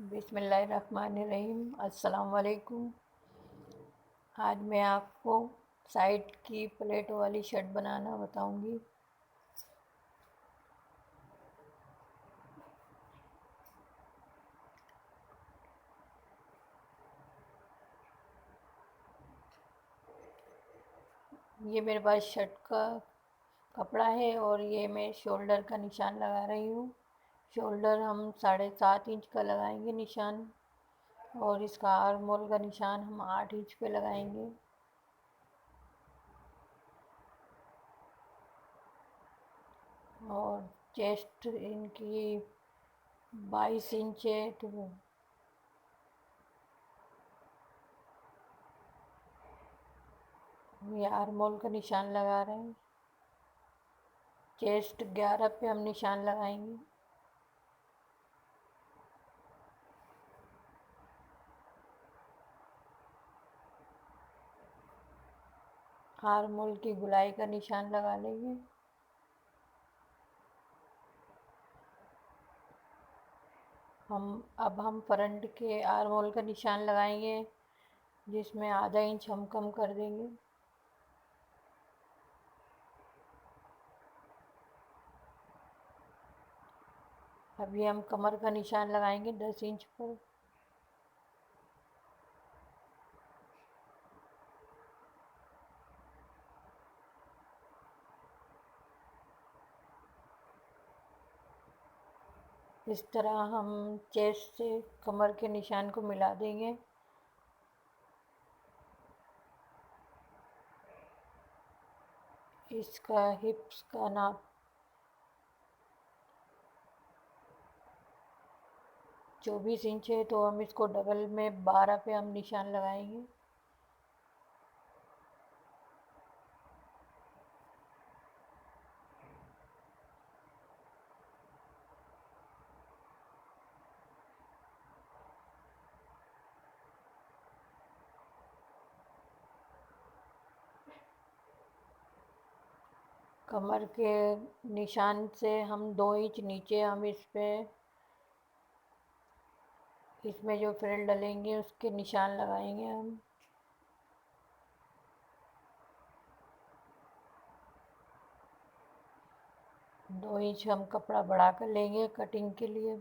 बिस्मिल्लाहिर्रहमानिर्रहीम। अस्सलाम वालेकुम। आज मैं आपको साइड की प्लेट वाली शर्ट बनाना बताऊंगी। ये मेरे पास शर्ट का कपड़ा है और ये मैं शोल्डर का निशान लगा रही हूँ। शोल्डर हम 7.5 इंच का लगाएंगे निशान, और इसका आर्म होल का निशान हम 8 इंच पे लगाएंगे। और चेस्ट इनकी 22 इंच है, तो ये आर्म होल का निशान लगा रहे हैं। चेस्ट 11 पे हम निशान लगाएंगे। आर्म होल की गुलाई का निशान लगा लेंगे। अब हम फ्रंट के आर्म होल का निशान लगाएंगे, जिसमें आधा इंच हम कम कर देंगे। अभी हम कमर का निशान लगाएंगे 10 इंच पर। इस तरह हम चेस्ट से कमर के निशान को मिला देंगे। इसका हिप्स का नाप 24 इंच है, तो हम इसको डबल में 12 पे हम निशान लगाएंगे। कमर के निशान से हम 2 इंच नीचे हम इसमें जो फ्रिल डलेंगे उसके निशान लगाएंगे हम। 2 इंच हम कपड़ा बढ़ा कर लेंगे कटिंग के लिए।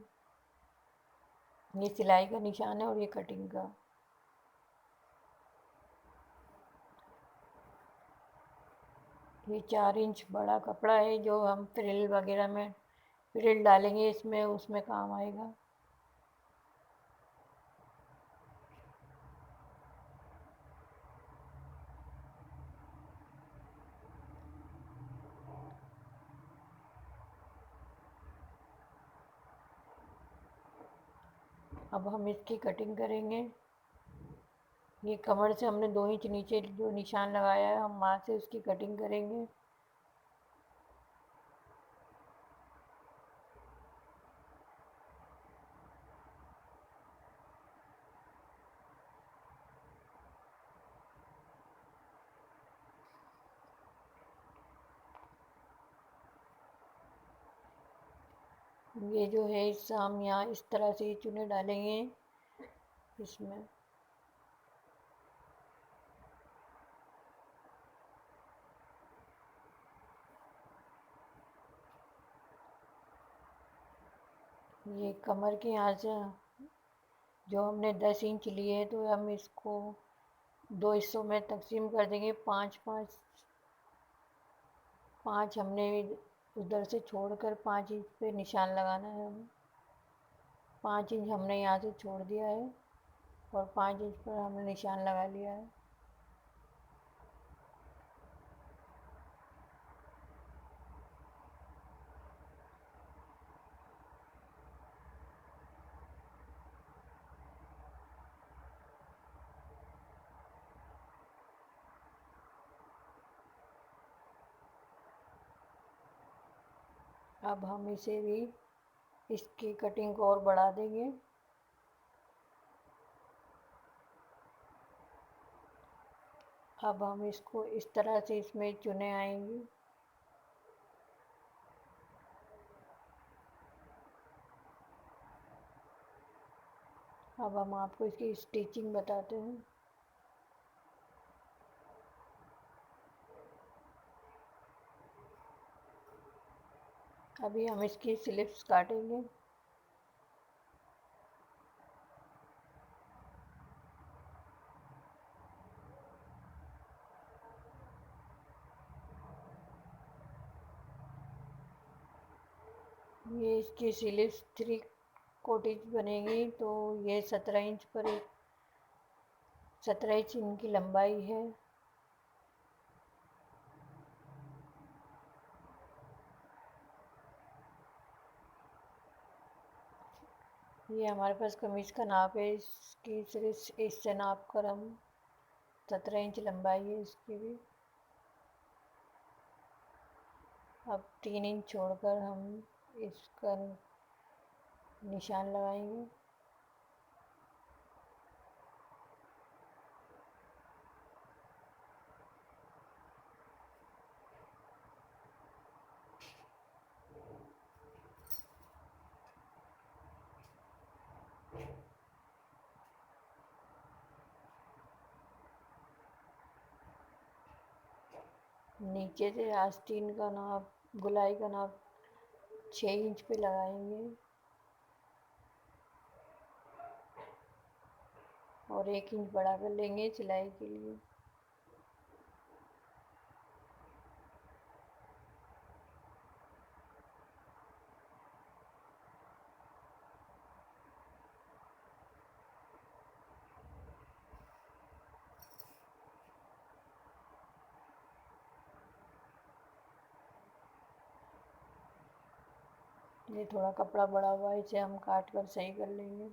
ये सिलाई का निशान है और ये कटिंग का। ये 4 इंच बड़ा कपड़ा है, जो हम फ्रिल वगैरह में फ्रिल डालेंगे इसमें, उसमें काम आएगा। अब हम इसकी कटिंग करेंगे। ये कमर से हमने 2 इंच नीचे जो निशान लगाया है, हम वहाँ से उसकी कटिंग करेंगे। ये जो है इससे हम यहाँ इस तरह से चुने डालेंगे इसमें। ये कमर के यहाँ से जो हमने 10 इंच लिए है, तो हम इसको 2 हिस्सों में तकसीम कर देंगे। 5 5 5 हमने उधर से छोड़कर 5 इंच पे निशान लगाना है हमें। 5 इंच हमने यहाँ से छोड़ दिया है और 5 इंच पर हमने निशान लगा लिया है। अब हम इसे भी इसकी कटिंग को और बढ़ा देंगे। अब हम इसको इस तरह से इसमें चुने आएंगे। अब हम आपको इसकी स्टिचिंग बताते हैं। अभी हम इसकी स्लिप्स काटेंगे। ये इसकी स्लिप्स 3 कोटिज बनेगी, तो ये 17 इंच पर 17 इंच इनकी लंबाई है। ये हमारे पास कमीज का नाप है, इसकी सिर्फ इससे नाप कर हम 17 इंच लंबाई है इसकी भी। अब 3 इंच छोड़कर हम इसका निशान लगाएंगे। नीचे से आस्तीन का नाप, गुलाई का नाप 6 इंच पे लगाएंगे और 1 इंच बढ़ा कर लेंगे सिलाई के लिए। ये थोड़ा कपड़ा बड़ा हुआ है, इसे हम काट कर सही कर लेंगे।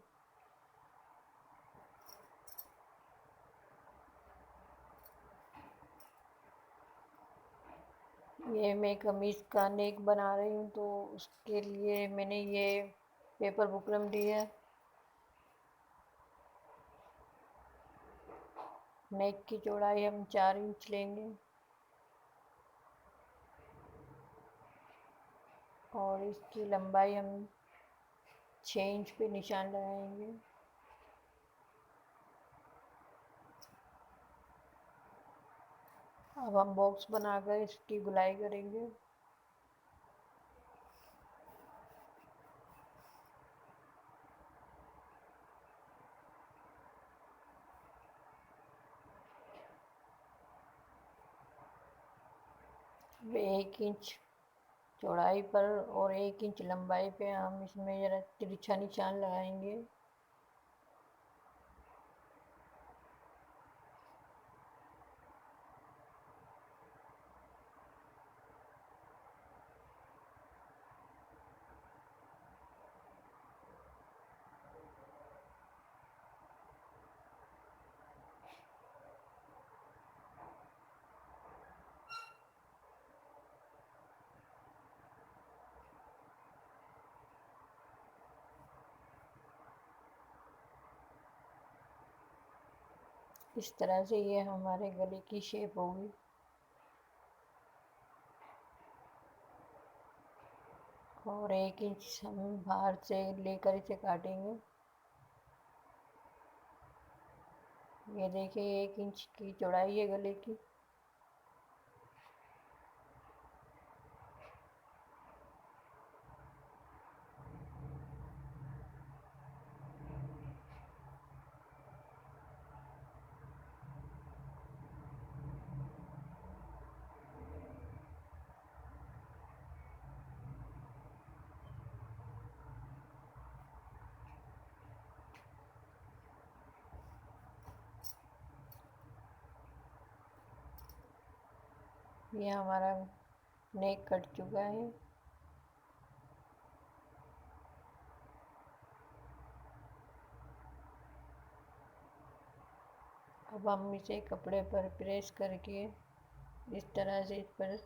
ये मैं कमीज का नेक बना रही हूँ, तो उसके लिए मैंने ये पेपर बुकरम ली है। नेक की चौड़ाई हम 4 इंच लेंगे और इसकी लंबाई हम 6 इंच पे निशान लगाएंगे। अब हम बॉक्स बनाकर इसकी गुलाई करेंगे। वे 1 इंच चौड़ाई पर और 1 इंच लंबाई पे हम इसमें ज़रा तिरछा निशान लगाएंगे। इस तरह से ये हमारे गले की शेप होगी। और 1 इंच हम बाहर से लेकर इसे काटेंगे। ये देखिए 1 इंच की चौड़ाई है गले की। ये हमारा नेक कट चुका है। अब हम इसे कपड़े पर प्रेस करके इस तरह से इस पर,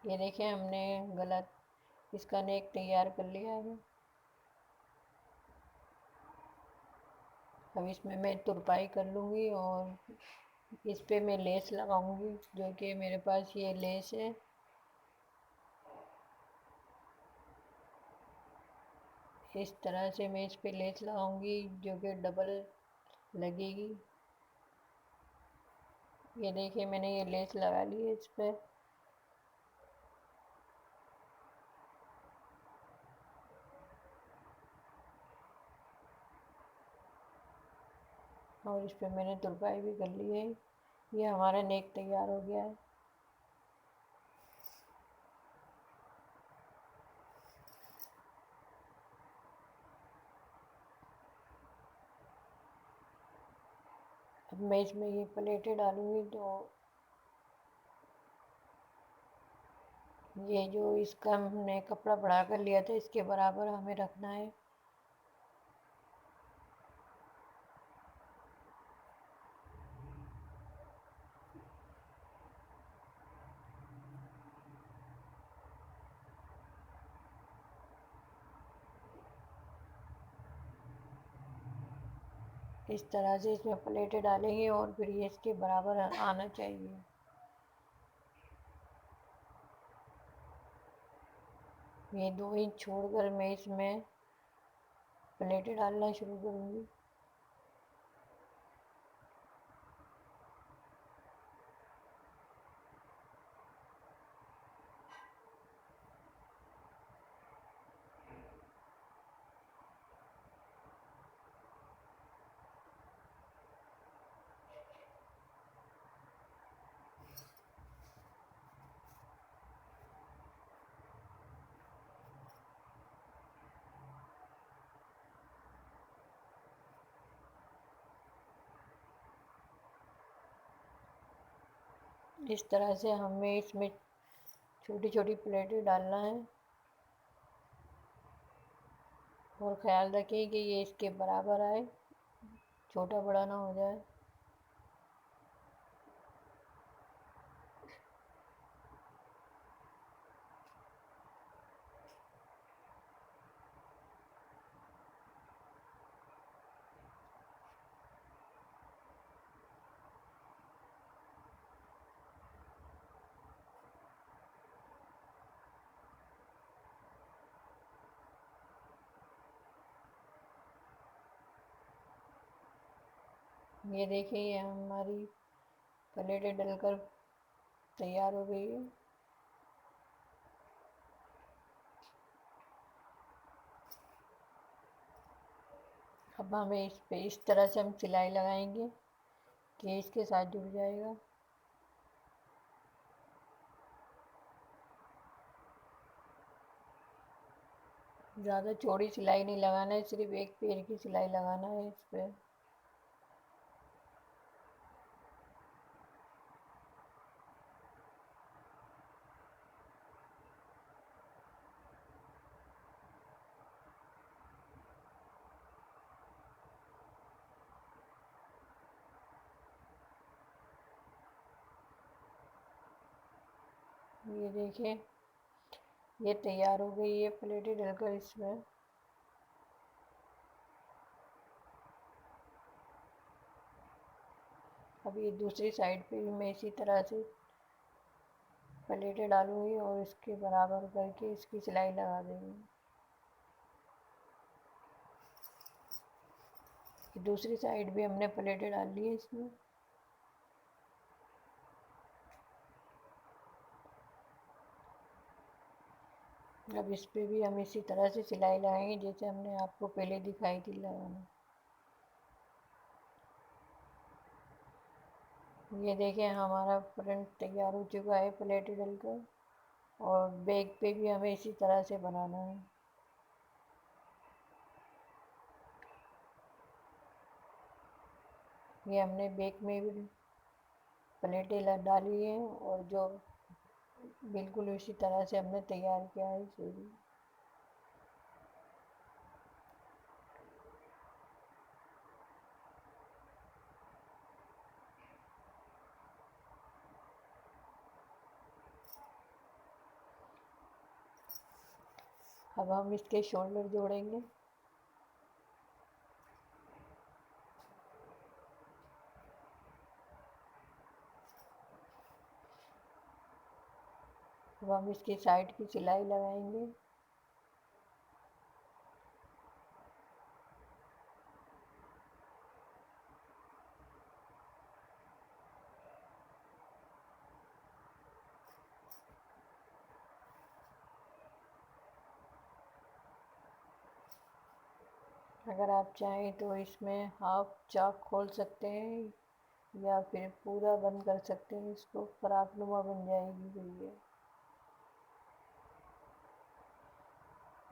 ये देखिए हमने गला इसका नेक तैयार कर लिया है। अब इसमें मैं तुरपाई कर लूँगी और इस पे मैं लेस लगाऊंगी, जो कि मेरे पास ये लेस है। इस तरह से मैं इस पे लेस लगाऊंगी जो कि डबल लगेगी। ये देखिए मैंने ये लेस लगा ली है इस पे। और इस पे मैंने तुरपाई भी कर ली है। ये हमारा नेक तैयार हो गया है। अब मैं इसमें ये प्लेटें डालूंगी तो ये जो इसका हमने कपड़ा बढ़ा कर लिया था इसके बराबर हमें रखना है। इस तरह से इसमें प्लेटें डालेंगे और फिर ये इसके बराबर आना चाहिए। ये 2 इंच छोड़कर मैं इसमें प्लेटें डालना शुरू करूँगी। इस तरह से हमें इसमें छोटी छोटी प्लेटें डालना है और ख़्याल रखें कि ये इसके बराबर आए, छोटा बड़ा ना हो जाए। ये देखिए ये हमारी प्लेटें डलकर तैयार हो गई है। अब हमें इस पे इस तरह से हम सिलाई लगाएंगे कि इसके साथ जुड़ जाएगा। ज़्यादा चौड़ी सिलाई नहीं लगाना है, सिर्फ एक पैर की सिलाई लगाना है इस पे। ये देखिए ये तैयार हो गई है प्लेटें डलकर इसमें। अब ये दूसरी साइड पे भी मैं इसी तरह से प्लेटें डालूंगी और इसके बराबर करके इसकी सिलाई लगा देंगे। दूसरी साइड भी हमने प्लेटें डाल ली है इसमें। अब इस पे भी हम इसी तरह से सिलाई लगाएंगे जैसे हमने आपको पहले दिखाई थी लगाना। ये देखें हमारा फ्रंट तैयार हो चुका है प्लेटें डलकर। और बैक पे भी हमें इसी तरह से बनाना है। ये हमने बैक में भी प्लेटें डाली हैं और जो बिल्कुल उसी तरह से हमने तैयार किया है इसे भी। अब हम इसके शोल्डर जोड़ेंगे। अब हम इसकी साइड की सिलाई लगाएंगे। अगर आप चाहें तो इसमें हाफ चाक खोल सकते हैं या फिर पूरा बंद कर सकते हैं, इसको परातनुमा बन जाएगी फिर ये।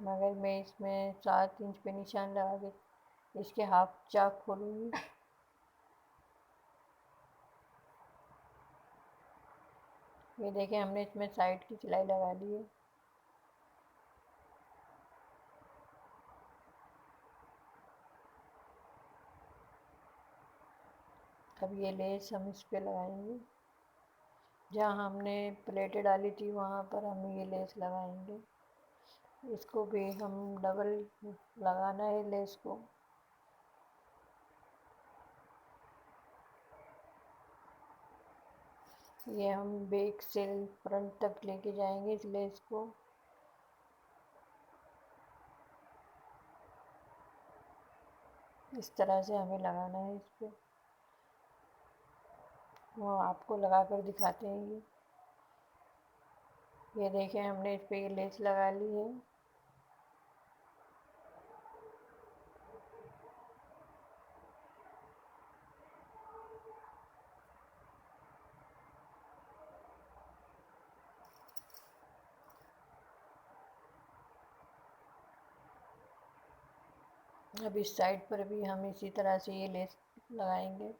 मगर मैं इसमें 7 इंच पे निशान लगा के इसके हाफ चाक खोलूँगी। ये देखें, हमने इसमें साइड की सिलाई लगा ली है। अब ये लेस हम इस पे लगाएंगे, जहाँ हमने प्लेटें डाली थी वहाँ पर हम ये लेस लगाएंगे। इसको भी हम डबल लगाना है लेस को। ये हम बैक से फ्रंट तक लेके जाएंगे इस लेस को। इस तरह से हमें लगाना है इस पे। वो आपको लगा कर दिखाते हैं। ये देखें, हमने इस पे ये लेस लगा ली है। अब इस साइड पर भी हम इसी तरह से ये लेस लगाएंगे,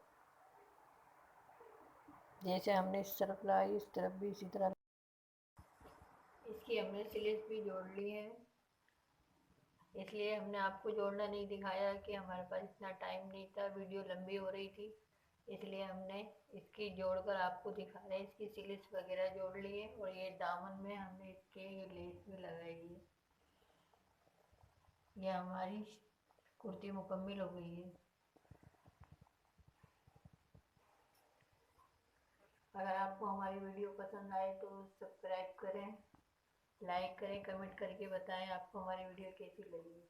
जैसे हमने इस तरफ लगाई इस तरफ भी इसी तरह। इसकी हमने स्लीव्स भी जोड़ ली है, इसलिए हमने आपको जोड़ना नहीं दिखाया कि हमारे पास इतना टाइम नहीं था, वीडियो लंबी हो रही थी, इसलिए हमने इसकी जोड़कर आपको दिखा रहे हैं। इसकी स्लीव्स वगैरह जोड़ लिए और ये दामन में हमने इसके ये लेस भी लगाई है। ये हमारी कुर्ती मुकम्मल हो गई है। अगर आपको हमारी वीडियो पसंद आए तो सब्सक्राइब करें, लाइक करें, कमेंट करके बताएं आपको हमारी वीडियो कैसी लगी।